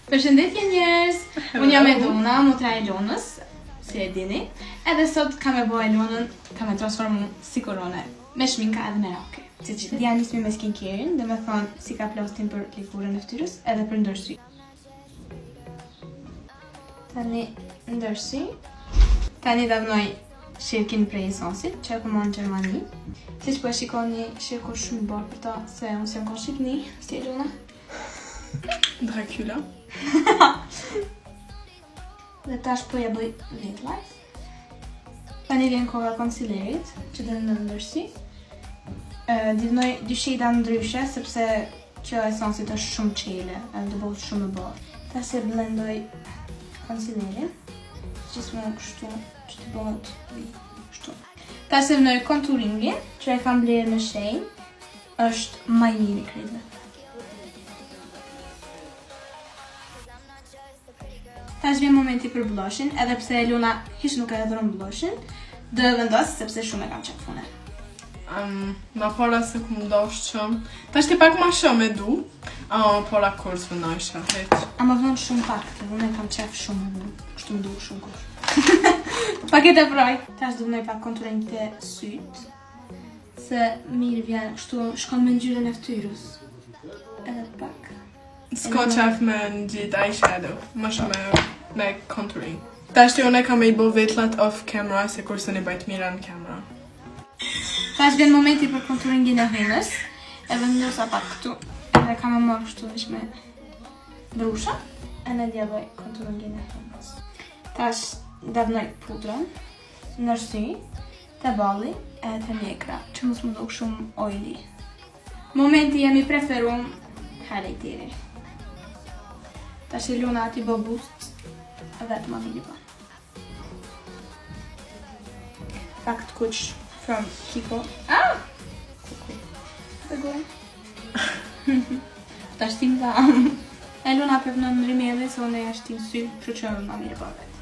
Përshëndetje njerëz, unë jam Edona, motra e Elonës, si e dini, edhe sot kam e bo Elonën, kam e transformu si korone, me shminka edhe me rake. Si gjithë. Dja nismi me skincare-in, dhe me thonë si ka plastin për lëkurën e ftyrës edhe për ndërsy. Tani ndërsy. Tani davnoj shirkin prej esansit, që e këmon në Gjermani. Si që po e shikoni, shirko shumë bërë për ta, se unë se më konë shikni, si Elona. Dracula. Dhe tash po ja bëj lip light. Tani vjen koha concealerit, që dhe në ndërsy. Divnoj dy shejda ndryshe, sepse kjo esansit është shumë qele, edhe do bëhet shumë e bërë. Tash e blendoj concealerin, gjithmonë kështu, që të bëhet kështu. Tash e vnoj contouringin, që e kam blerë në shenjë, është më i miri kredve. Tash vjen momenti për blushin, edhe pse Elona hiç nuk e dhëron blushin, do vendos sepse shumë e kam qef fune. Ma para se ku ndosh që tash ti pak ma shumë e du, pora kur s'vëndoj heq. Ama vën shumë pak, të unë e kam qef shumë e du, kështu më du shumë kur. Paket e proj. Tash do vënoj pak konturing të syt, se mirë vjen, kështu shkon me ngjyrën e ftyrës. Edhe pak. S'ko qef me në gjithë eyeshadow, më shumë me contouring. Tash ti unë e kam e i bo vetlat off camera, se kur se një bajt mira në camera. Tash vjen momenti për contouringin e hënës, e vendosa pak këtu, edhe kam e marrë kështu veç me brusha, e në dja bëj contouringin e hënës. Tash davnoj pudrën, ndërsy, të balli, e të mjekra, që mos më duk shumë oily. Momenti jemi preferum highlighteri. Tash Elona ati bë boost, vetë më miri ba. Fakt kuq from Kiko. Kuku. Tash tim dha. Elona përvënë në rimjeve, se unë e ashtë tim sy, që më miri ba vetë.